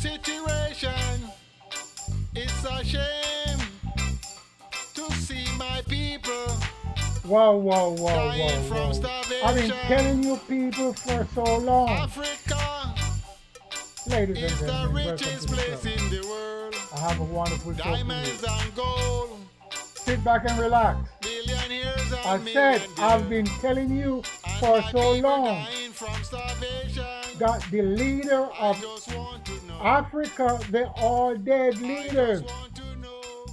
situation. It's a shame to see my people Whoa, whoa, whoa, dying whoa, from whoa. I've been telling starvation. you people for so long. Africa Ladies and is the gentlemen, welcome to richest the place show. in the world. I have a wonderful show for you. Diamonds and gold, Sit back and relax. billionaires I and said I've been millionaires, telling you and for my so people long dying from starvation. that the leader I of just want to know. Africa, they're all dead I leaders just want to know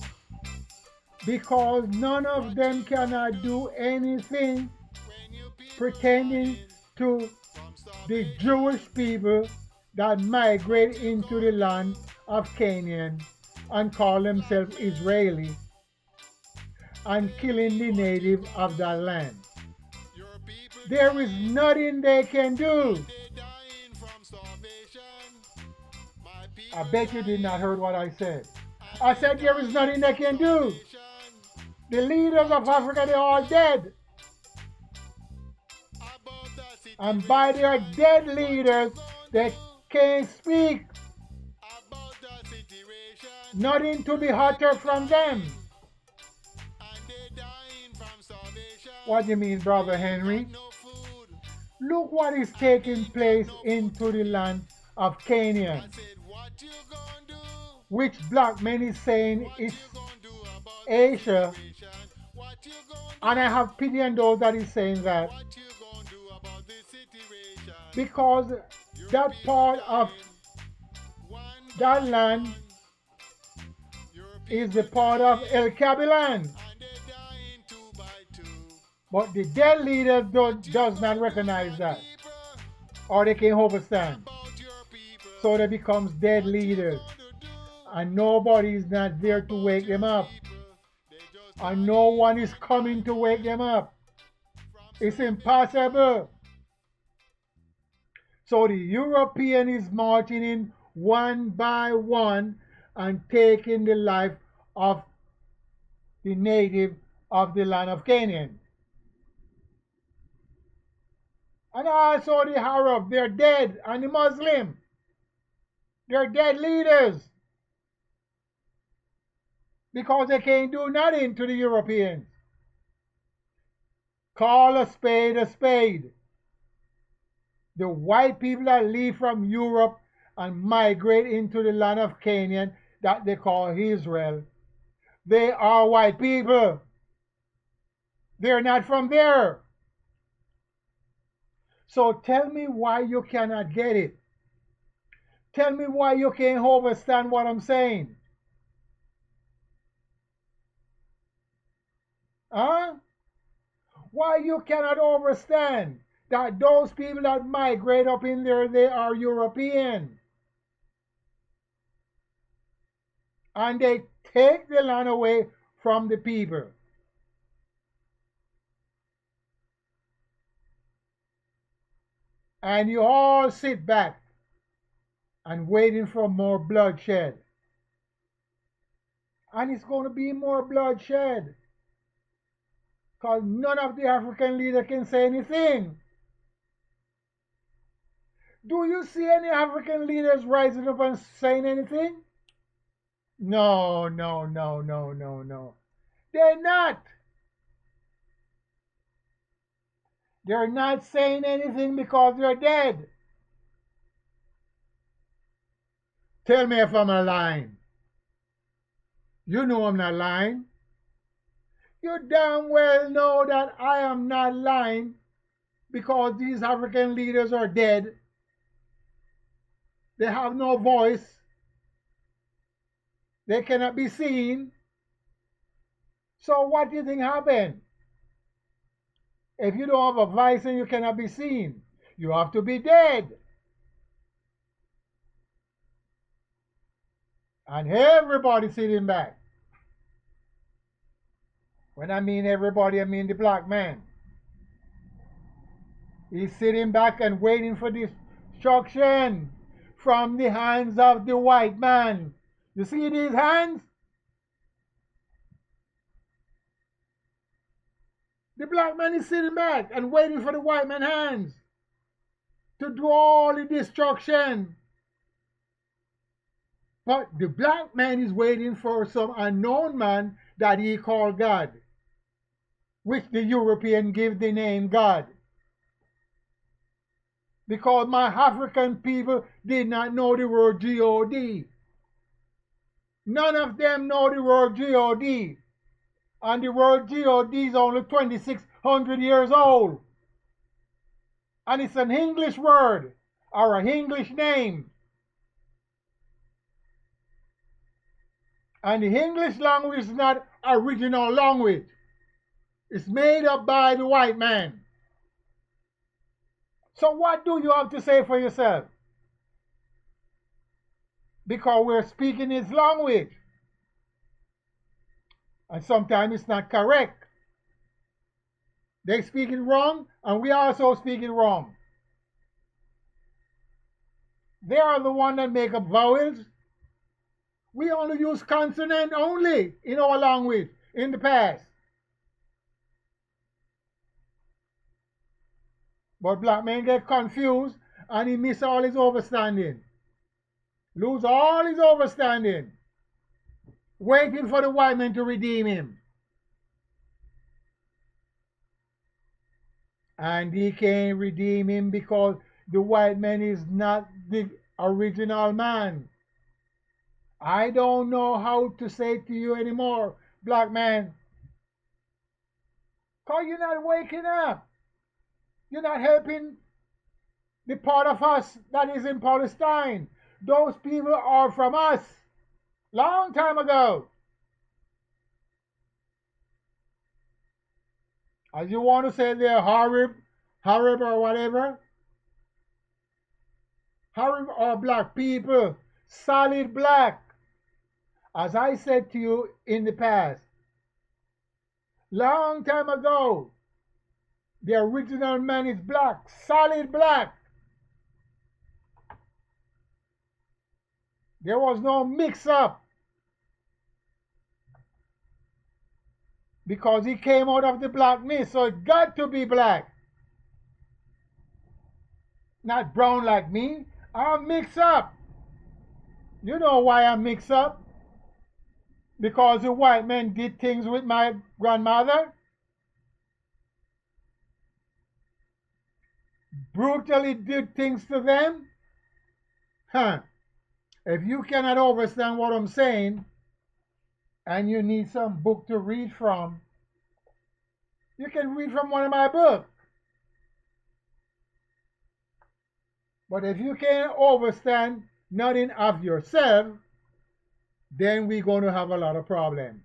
because none of what them you gonna cannot do anything when you people pertaining dying to from the starvation. Jewish people that migrate into the land of Canaan and call themselves Israeli and Tell killing me the what you native gonna of do. that land. Your people There is dying nothing they can and do. they dying from starvation. My I people bet you did not dying heard what I said. and I they said there is dying nothing they from can do. starvation. The leaders of What you Africa, they're gonna all do dead. about that And by their situation? dead What you leaders, gonna they do can't speak. about that situation? Nothing to be Your uttered people from them. dying and they dying from What starvation. do you mean, They Brother ain't got Henry? no food Look what is and they taking ain't got place no food into to the eat. land of I Canaan, said, what you gonna do? which black men is saying What is you gonna do about that Asia. situation? What you gonna And I do? have pity on those that is saying that What you gonna do about this situation? because Your that people part of dying one that by land one. Your is people the part of dying El Kabilan. and they dying two by two. But the dead leaders What you does not gonna do, recognize my that, people? or they can overstand. About your people. So they becomes dead What you leaders, gonna do and nobody is not there to about wake them your up, people? They just and no dying one is one coming by to wake them one up. from It's starvation. impossible. So the European is marching in one by one and taking the life of the native of the land of Canaan. And also the Arab, they're dead, and the Muslim, they're dead leaders because they can't do nothing to the Europeans. Call a spade a spade. The white people that leave from Europe and migrate into the land of Canaan that they call Israel, they are white people. They're not from there. So tell me why you cannot get it. Tell me why you can't understand what I'm saying. Huh? Why you cannot understand that those people that migrate up in there, they are European. And they take the land away from the people. And you all sit back and waiting for more bloodshed. And it's going to be more bloodshed because none of the African leaders can say anything. Do you see any African leaders rising up and saying anything? No, no, no, no, no, no. They're not. They're not saying anything because they're dead. Tell me if I'm lying. You know I'm not lying. You damn well know that I am not lying because these African leaders are dead. They have no voice. They cannot be seen. So what do you think happened? If you don't have a voice and you cannot be seen, you have to be dead. And everybody sitting back. When I mean everybody, I mean the black man. He's sitting back and waiting for destruction from the hands of the white man. You see these hands? The black man is sitting back and waiting for the white man's hands to do all the destruction. But the black man is waiting for some unknown man that he called God, which the European give the name God. Because my African people did not know the word God. None of them know the word God. And the word God is only 2,600 years old. And it's an English word or an English name. And the English language is not original language. It's made up by the white man. So what do you have to say for yourself? Because we're speaking his language. And sometimes it's not correct. They speak it wrong, and we also speak it wrong. They are the one that make up vowels. We only use consonant only in our language in the past. But black men get confused and he miss all his overstanding. Lose all his overstanding. Waiting for the white man to redeem him. And he can't redeem him because the white man is not the original man. I don't know how to say to you anymore, black man. Because you're not waking up. You're not helping the part of us that is in Palestine. Those people are from us. Long time ago. As you want to say they're Harib or whatever. Harib are black people. Solid black. As I said to you in the past. Long time ago. The original man is black. Solid black. There was no mix-up. Because he came out of the blackness, so it got to be black. Not brown like me. I'm mixed up. You know why I'm mixed up? Because the white man did things with my grandmother. Brutally did things to them. Huh. If you cannot understand what I'm saying, and you need some book to read from, you can read from one of my books. But if you can't understand nothing of yourself, then we're going to have a lot of problems.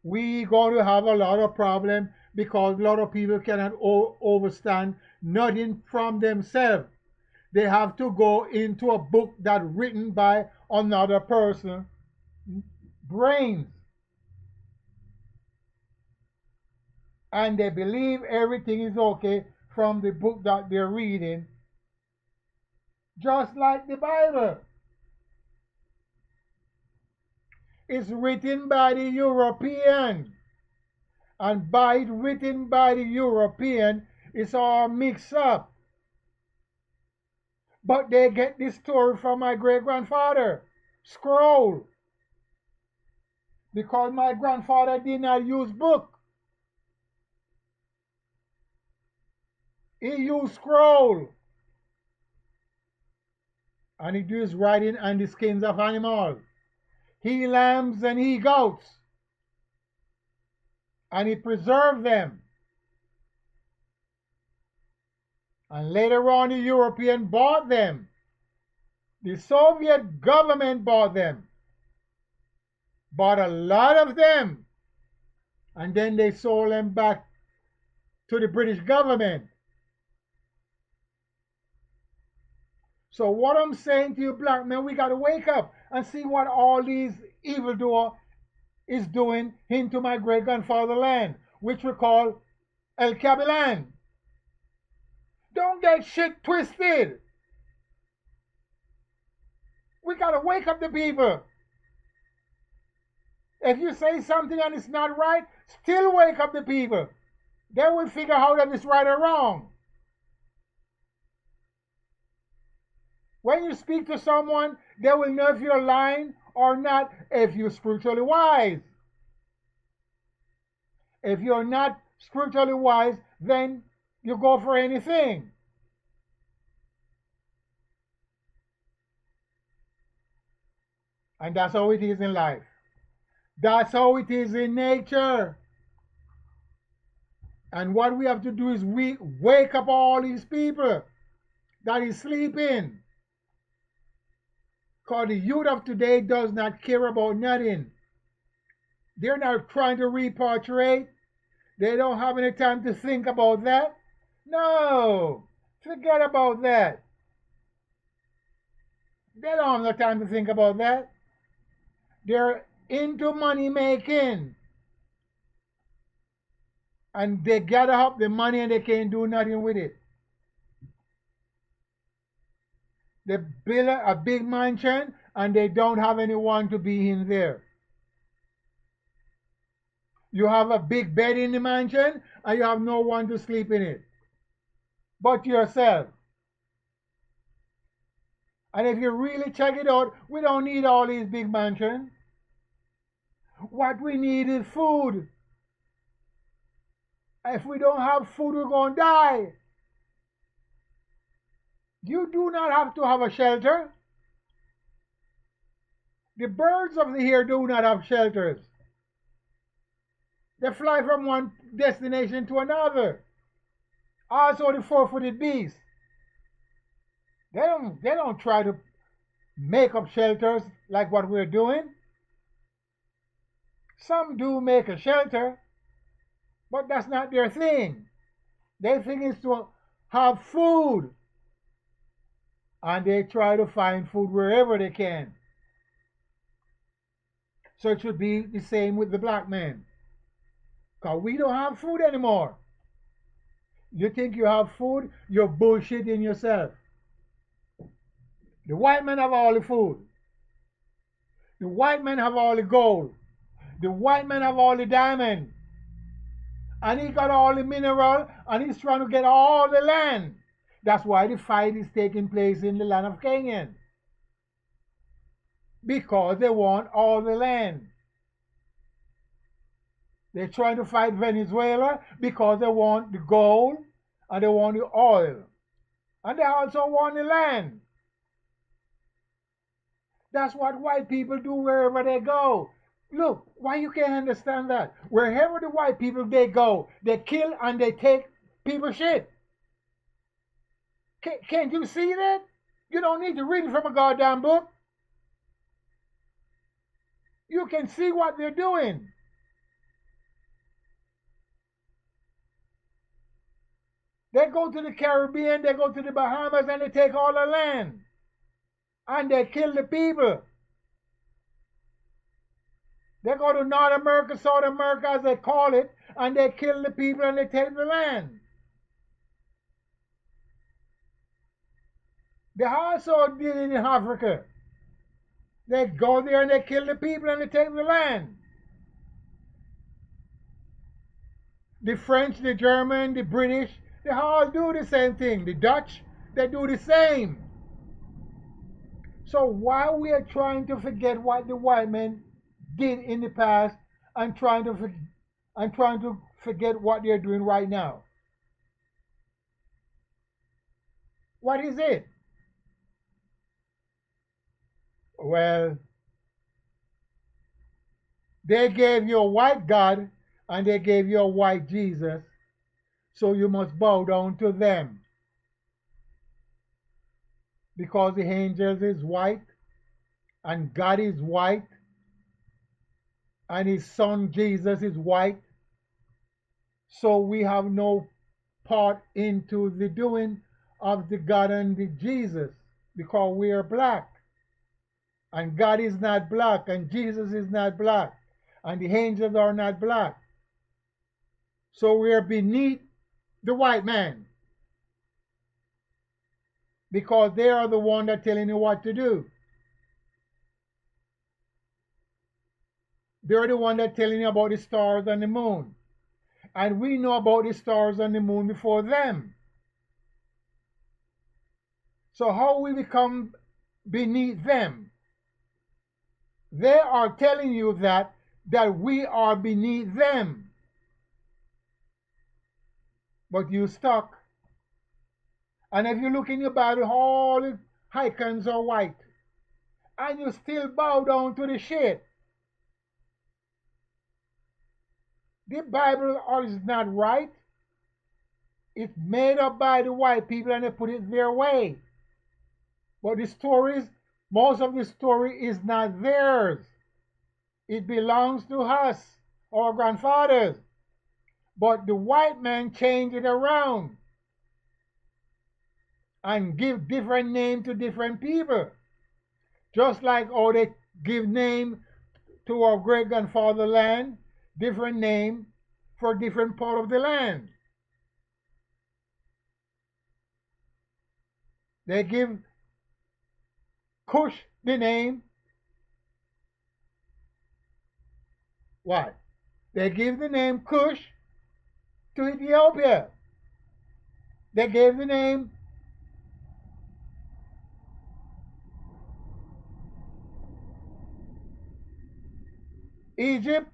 We're going to have a lot of problems because a lot of people cannot understand nothing from themselves. They have to go into a book that's written by another person. Brains. And they believe everything is okay from the book that they're reading. Just like the Bible. It's written by the European. And by it written by the European, it's all mixed up. But they get this story from my great-grandfather. Scroll. Because my grandfather did not use book. He used scroll. And he does writing on the skins of animals. He lambs and he goats. And he preserved them. And later on the European bought them. The Soviet government bought them. Bought a lot of them. And then they sold them back to the British government. So what I'm saying to you, black men, we got to wake up and see what all these evildoers is doing into my great-grandfather land, which we call El Cabilan. Don't get shit twisted. We got to wake up the people. If you say something and it's not right, still wake up the people. They will figure out that it's right or wrong. When you speak to someone, they will know if you're lying or not if you're spiritually wise. If you're not spiritually wise, then you go for anything. And that's how it is in life. That's how it is in nature. And what we have to do is we wake up all these people that is sleeping. Because the youth of today does not care about nothing. They're not trying to repatriate. They don't have any time to think about that. No, forget about that. They don't have no time to think about that. They're into money making. And they gather up the money and they can't do nothing with it. They build a big mansion and they don't have anyone to be in there. You have a big bed in the mansion and you have no one to sleep in it but yourself. And if you really check it out, we don't need all these big mansions. What we need is food. If we don't have food, we're going to die. You do not have to have a shelter. The birds of the air do not have shelters. They fly from one destination to another. Also the four-footed beasts. They don't try to make up shelters like what we're doing. Some do make a shelter, but that's not their thing. Their thing is to have food. And they try to find food wherever they can. So it should be the same with the black man. Because we don't have food anymore. You think you have food, you're bullshitting yourself. The white men have all the food. The white men have all the gold. The white men have all the diamond. And he got all the mineral and he's trying to get all the land. That's why the fight is taking place in the land of Canaan. Because they want all the land. They're trying to fight Venezuela because they want the gold and they want the oil. And they also want the land. That's what white people do wherever they go. Look, why you can't understand that? Wherever the white people they go, they kill and they take people's shit. Can't you see that? You don't need to read it from a goddamn book. You can see what they're doing. They go to the Caribbean, they go to the Bahamas, and they take all the land. And they kill the people. They go to North America, South America, as they call it, and they kill the people and they take the land. They also did it in Africa. They go there and they kill the people and they take the land. The French, the German, the British, they all do the same thing. The Dutch, they do the same. So while we are trying to forget what the white men did in the past and trying to forget what they're doing right now, what is it? Well, they gave you a white God and they gave you a white Jesus, so you must bow down to them. Because the angels is white and God is white and his son Jesus is white, so we have no part into the doing of the God and the Jesus because we are black. And God is not black, and Jesus is not black, and the angels are not black. So we are beneath the white man. Because they are the one that telling you what to do. They're the one that telling you about the stars and the moon. And we know about the stars and the moon before them. So how we become beneath them? They are telling you that we are beneath them. But you stuck. And if you look in your Bible, all the icons are white. And you still bow down to the shit. The Bible is not right. It's made up by the white people and they put it their way. But the stories, most of the story is not theirs. It belongs to us, our grandfathers. But the white man changed it around and give different name to different people. Just like how they give name to our great grandfather land, different name for different part of the land. They give Cush the name. What? They give the name Cush to Ethiopia. They gave the name Egypt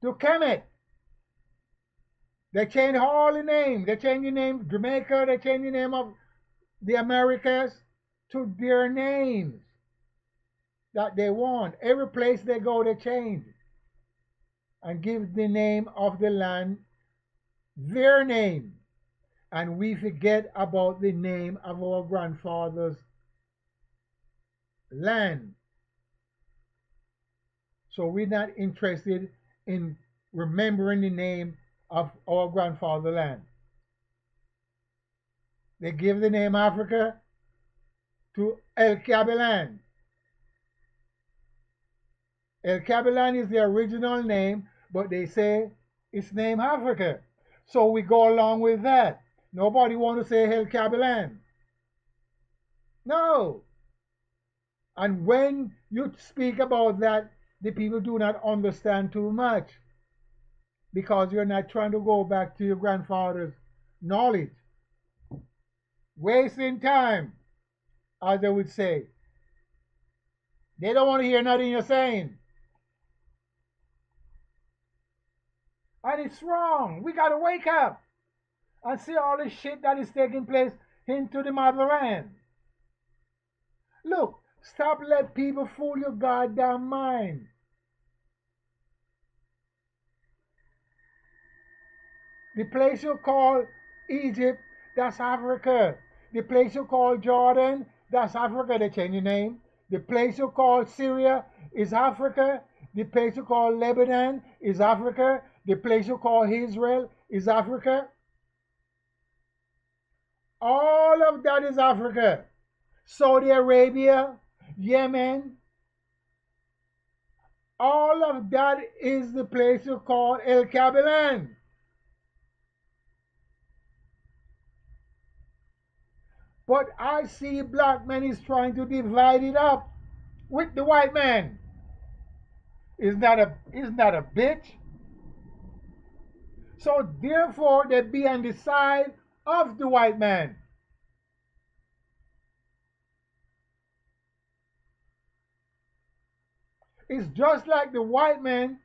to Kemet. They changed all the name. They changed the name Jamaica. They changed the name of the Americas to their names that they want. Every place they go, they change and give the name of the land their name. And we forget about the name of our grandfather's land. So we're not interested in remembering the name of our grandfather's land. They give the name Africa to El Cabelan. El Cabelan is the original name, but they say it's named Africa. So we go along with that. Nobody want to say El Cabelan. No. And when you speak about that, the people do not understand too much because you're not trying to go back to your grandfather's knowledge. Wasting time, as they would say. They don't want to hear nothing you're saying. And it's wrong. We got to wake up and see all the shit that is taking place into the motherland. Look, stop letting people fool your goddamn mind. The place you call Egypt, that's Africa. The place you call Jordan, that's Africa. They change the name. The place you call Syria is Africa. The place you call Lebanon is Africa. The place you call Israel is Africa. All of that is Africa. Saudi Arabia, Yemen, all of that is the place you call El Cabelan. But I see black men is trying to divide it up with the white man. Isn't that a bitch? So therefore they be on the side of the white man. It's just like the white man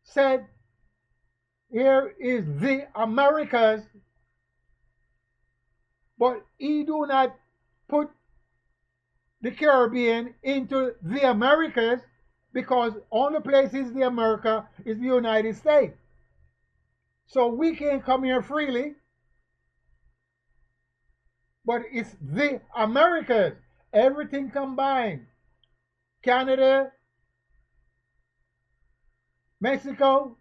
said, here is the Americas, but he do not put the Caribbean into the Americas because only place is the America is the United States. So we can come here freely, but it's the Americas, everything combined. Canada, Mexico,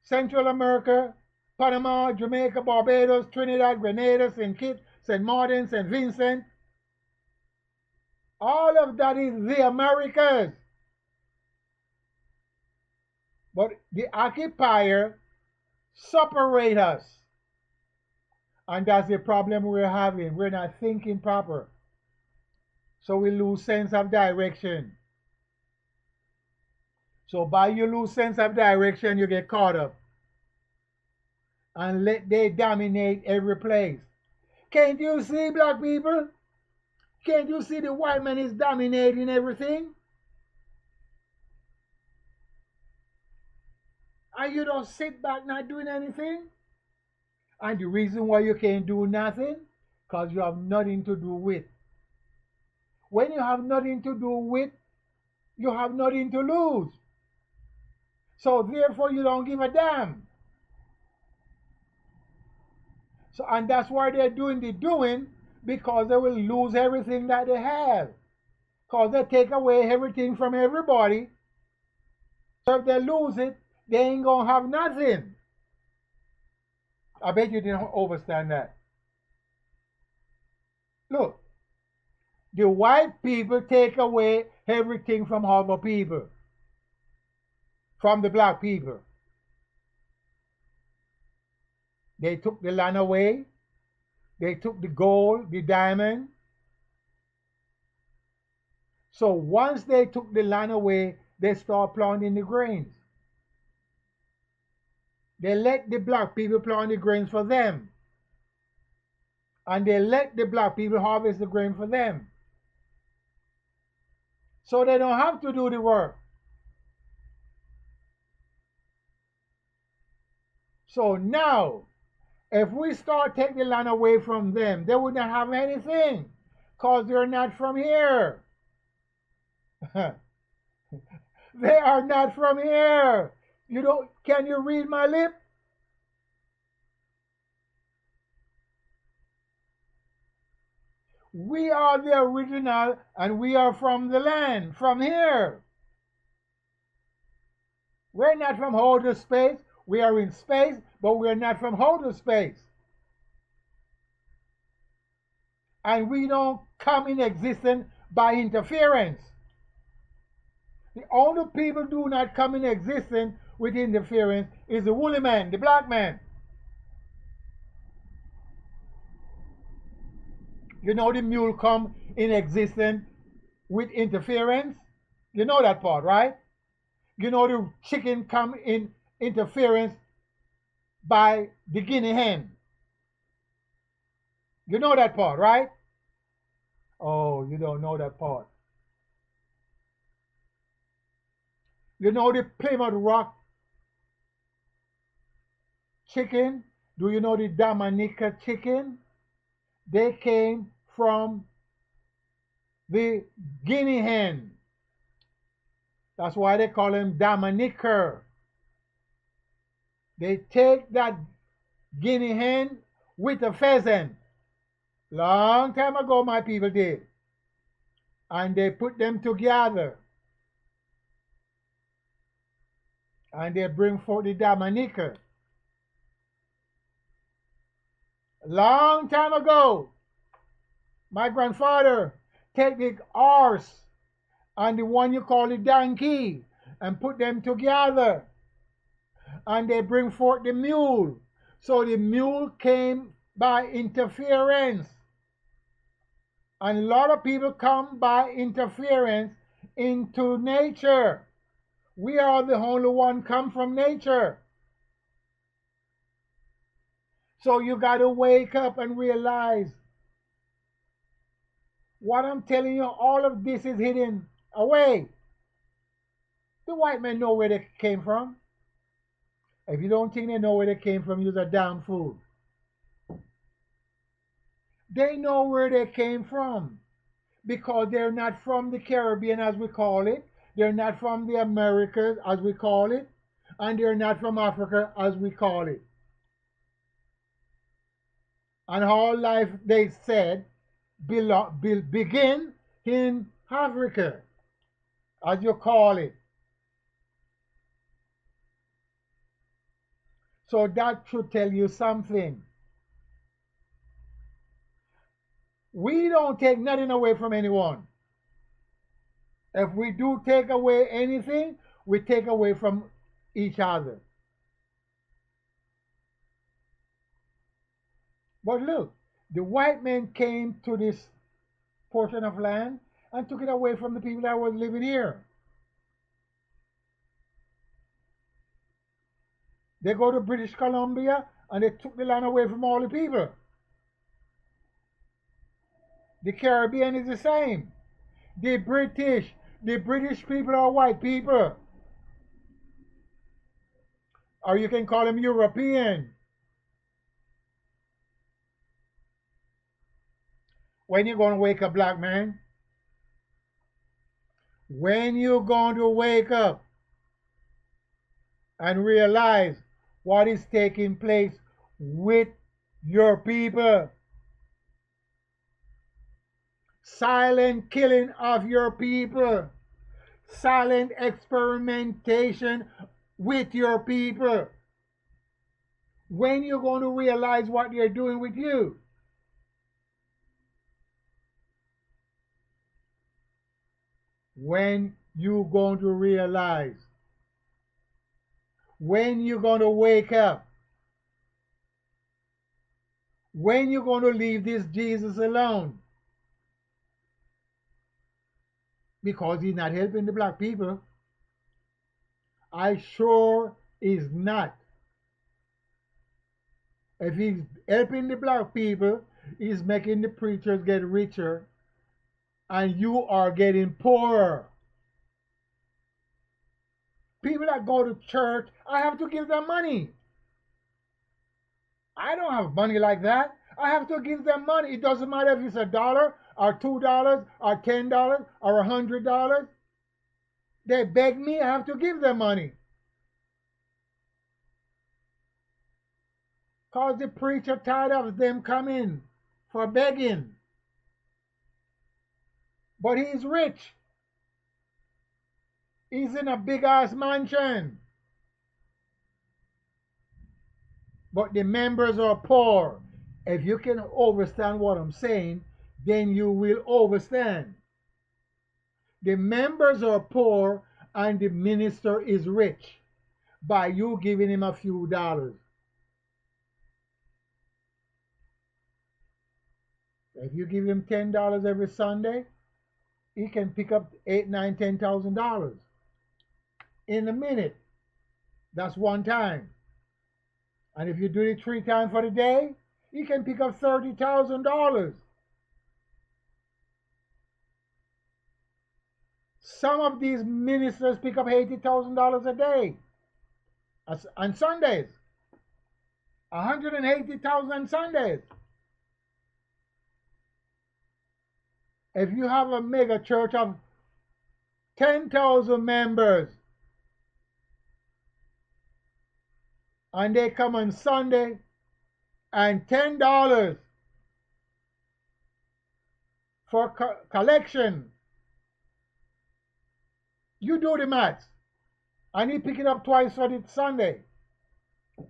Central America, Panama, Jamaica, Barbados, Trinidad, Grenada, St. Kitts, St. Martin, St. Vincent. All of that is the Americas. But the occupier separate us. And that's the problem we're having. We're not thinking proper. So we lose sense of direction. So by you lose sense of direction, you get caught up. And let they dominate every place. Can't you see, black people? Can't you see the white man is dominating everything? And you don't sit back not doing anything? And the reason why you can't do nothing, because you have nothing to do with. When you have nothing to do with, you have nothing to lose. So therefore you don't give a damn. So and that's why they're doing the doing, because they will lose everything that they have. Because they take away everything from everybody. So if they lose it, they ain't gonna have nothing. I bet you didn't understand that. Look, the white people take away everything from other people, from the black people. They took the land away. They took the gold, the diamond. So once they took the land away, they start planting the grains. They let the black people plant the grains for them. And they let the black people harvest the grain for them. So they don't have to do the work. So now, if we start taking the land away from them, they wouldn't have anything, because they're not from here. They are not from here. You don't, can you read my lip? We are the original and we are from the land, from here. We're not from outer space. We are in space, but we're not from outer space. And we don't come in existence by interference. The only people do not come in existence with interference is the woolly man, the black man. You know the mule come in existence with interference? You know that part, right? You know the chicken come in interference by the guinea hen. You know that part, right? Oh, you don't know that part. You know the Plymouth Rock chicken? Do you know the Dominica chicken? They came from the guinea hen. That's why they call them Dominica. They take that guinea hen with a pheasant. Long time ago, my people did. And they put them together. And they bring forth the Dominica. Long time ago, my grandfather take the horse and the one you call the donkey and put them together. And they bring forth the mule. So the mule came by interference. And a lot of people come by interference into nature. We are the only one come from nature. So you got to wake up and realize what I'm telling you, all of this is hidden away. The white men know where they came from. If you don't think they know where they came from, you're a damn fool. They know where they came from because they're not from the Caribbean as we call it. They're not from the Americas as we call it. And they're not from Africa as we call it. And all life, they said, begin in Africa, as you call it. So that should tell you something. We don't take nothing away from anyone. If we do take away anything, we take away from each other. But look, the white men came to this portion of land and took it away from the people that were living here. They go to British Columbia and they took the land away from all the people. The Caribbean is the same. The British people are white people. Or you can call them European. When you going to wake up, black man? When you going to wake up and realize what is taking place with your people? Silent killing of your people. Silent experimentation with your people. When you going to realize what they're doing with you? When you going to realize? When you going to wake up? When you going to leave this Jesus alone? Because he's not helping the black people. I sure is not. If he's helping the black people, he's making the preachers get richer and you are getting poorer. People that go to church, I have to give them money. I don't have money like that. I have to give them money. It doesn't matter if it's $1 or $2 or $10 or $100. They beg me, I have to give them money. Because the preacher tired of them coming for begging. But he's rich. He's in a big ass mansion. But the members are poor. If you can understand what I'm saying, then you will understand. The members are poor and the minister is rich by you giving him a few dollars. If you give him $10 every Sunday, he can pick up $8, $9, $10,000 in a minute. That's one time. And if you do it 3 times for the day, he can pick up $30,000. Some of these ministers pick up $80,000 a day on Sundays. $180,000 on Sundays. If you have a mega church of 10,000 members and they come on Sunday and $10 for collection, you do the math. And he pick it up twice for the Sunday.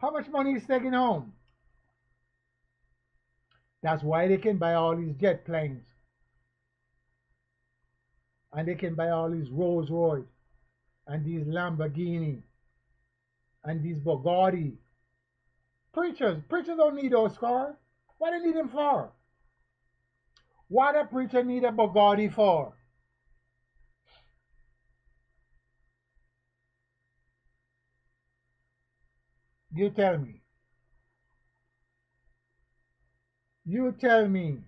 How much money is taking home? That's why they can buy all these jet planes. And they can buy all these Rolls Royce and these Lamborghini and these Bugatti. Preachers don't need those cars. What do they need them for? What a preacher need a Bugatti for? You tell me. You tell me.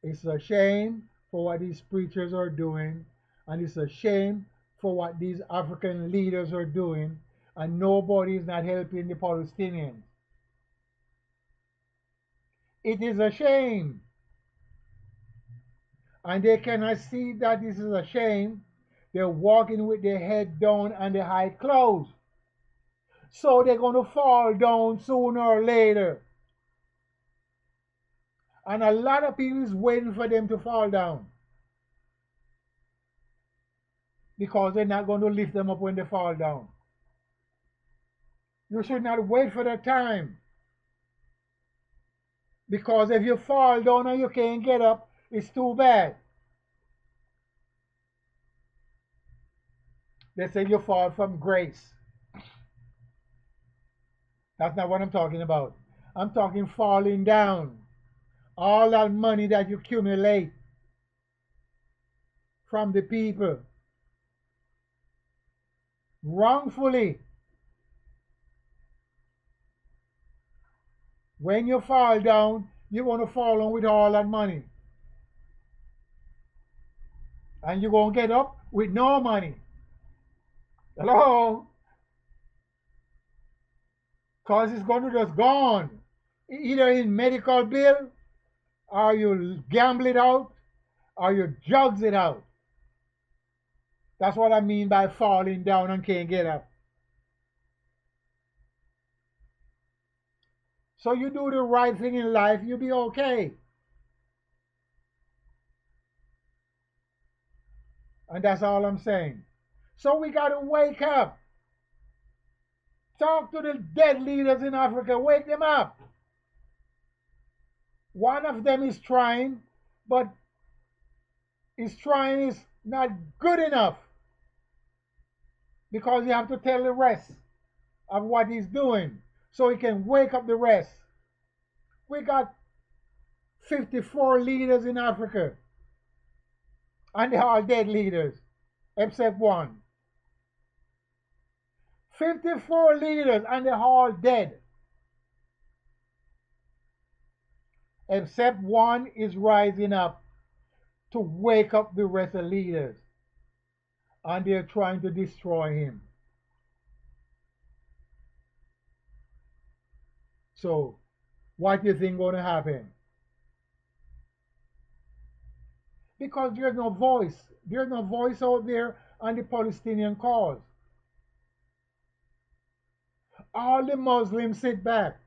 It's a shame for what these preachers are doing, and it's a shame for what these African leaders are doing, and nobody is not helping the Palestinians. It is a shame. And they cannot see that this is a shame. They're walking with their head down and their high clothes. So they're going to fall down sooner or later. And a lot of people is waiting for them to fall down. Because they're not going to lift them up when they fall down. You should not wait for that time. Because if you fall down and you can't get up, it's too bad. They say you fall from grace. That's not what I'm talking about. I'm talking falling down. All that money that you accumulate from the people wrongfully. When you fall down, you're going to fall on with all that money. And you're going to get up with no money. Hello? Because it's going to just gone. Either in medical bill, or you gamble it out, or you drugs it out. That's what I mean by falling down and can't get up. So you do the right thing in life, you'll be okay. And that's all I'm saying. So we got to wake up. Talk to the dead leaders in Africa. Wake them up. One of them is trying, but his trying is not good enough. Because you have to tell the rest of what he's doing so he can wake up the rest. We got 54 leaders in Africa. And they're all dead leaders, except one. 54 leaders and they're all dead. Except one is rising up to wake up the rest of the leaders. And they're trying to destroy him. So, what do you think going to happen? Because there's no voice. There's no voice out there on the Palestinian cause. All the Muslims sit back.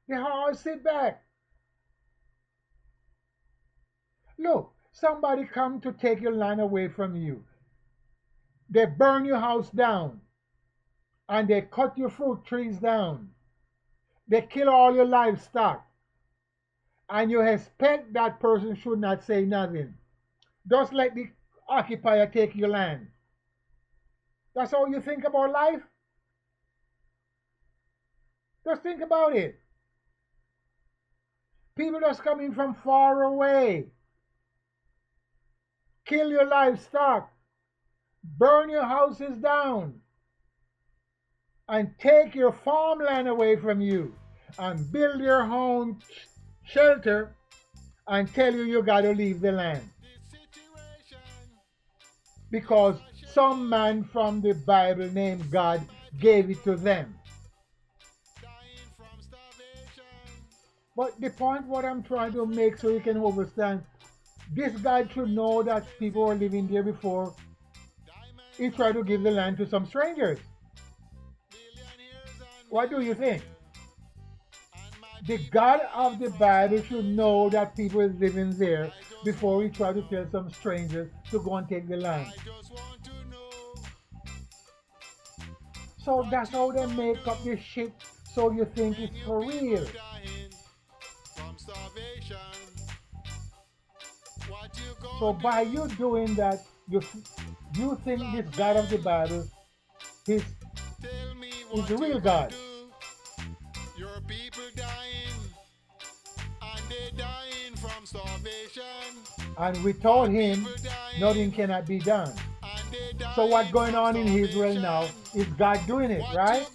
They all sit back. Look, somebody come to take your land away from you. They burn your house down. And they cut your fruit trees down. They kill all your livestock. And you expect that person should not say nothing. Just let the occupier take your land. That's how you think about life? Just think about it. People just coming from far away. Kill your livestock. Burn your houses down. And take your farmland away from you. And build your own shelter. And tell you got to leave the land. Because some man from the Bible named God gave it to them. But the point what I'm trying to make so you can understand, this God should know that people were living there before he tried to give the land to some strangers. What do you think? The God of the Bible should know that people are living there before he tried to tell some strangers to go and take the land. So that's how they make up this shit so you think it's for real. So by you doing that, you think this God of the Bible is the real God. Your people dying, and they dying from starvation. And without him, nothing cannot be done. So what's going on in Israel now is God doing it, right?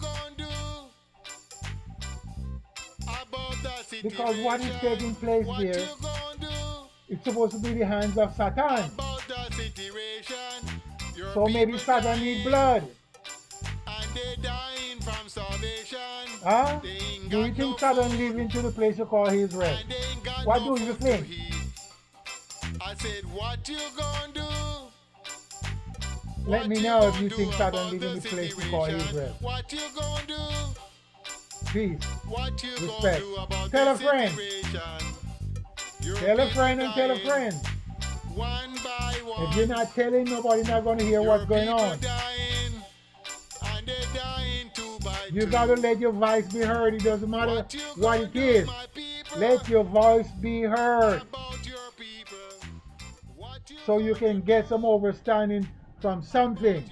Because what is taking place there, it's supposed to be the hands of Satan. So maybe Satan needs blood. Huh? Do you think Satan lives into the place you call Israel? What do you think? I said, what you gonna do? Let me know if you think Satan lives in the place you call Israel. What you gonna do? Peace. What you Respect. gonna do about Tell a this friend. situation? Tell a friend and tell a friend. One by one. If you're not telling, nobody's not going to hear what's going on. Dying, and they're dying two by You two. got to let your voice be heard. It doesn't matter What you what gonna it do, is. my people, Let your voice be heard about your people? What you so you can get some understanding from something.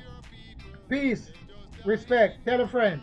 Peace. Respect. Tell a friend.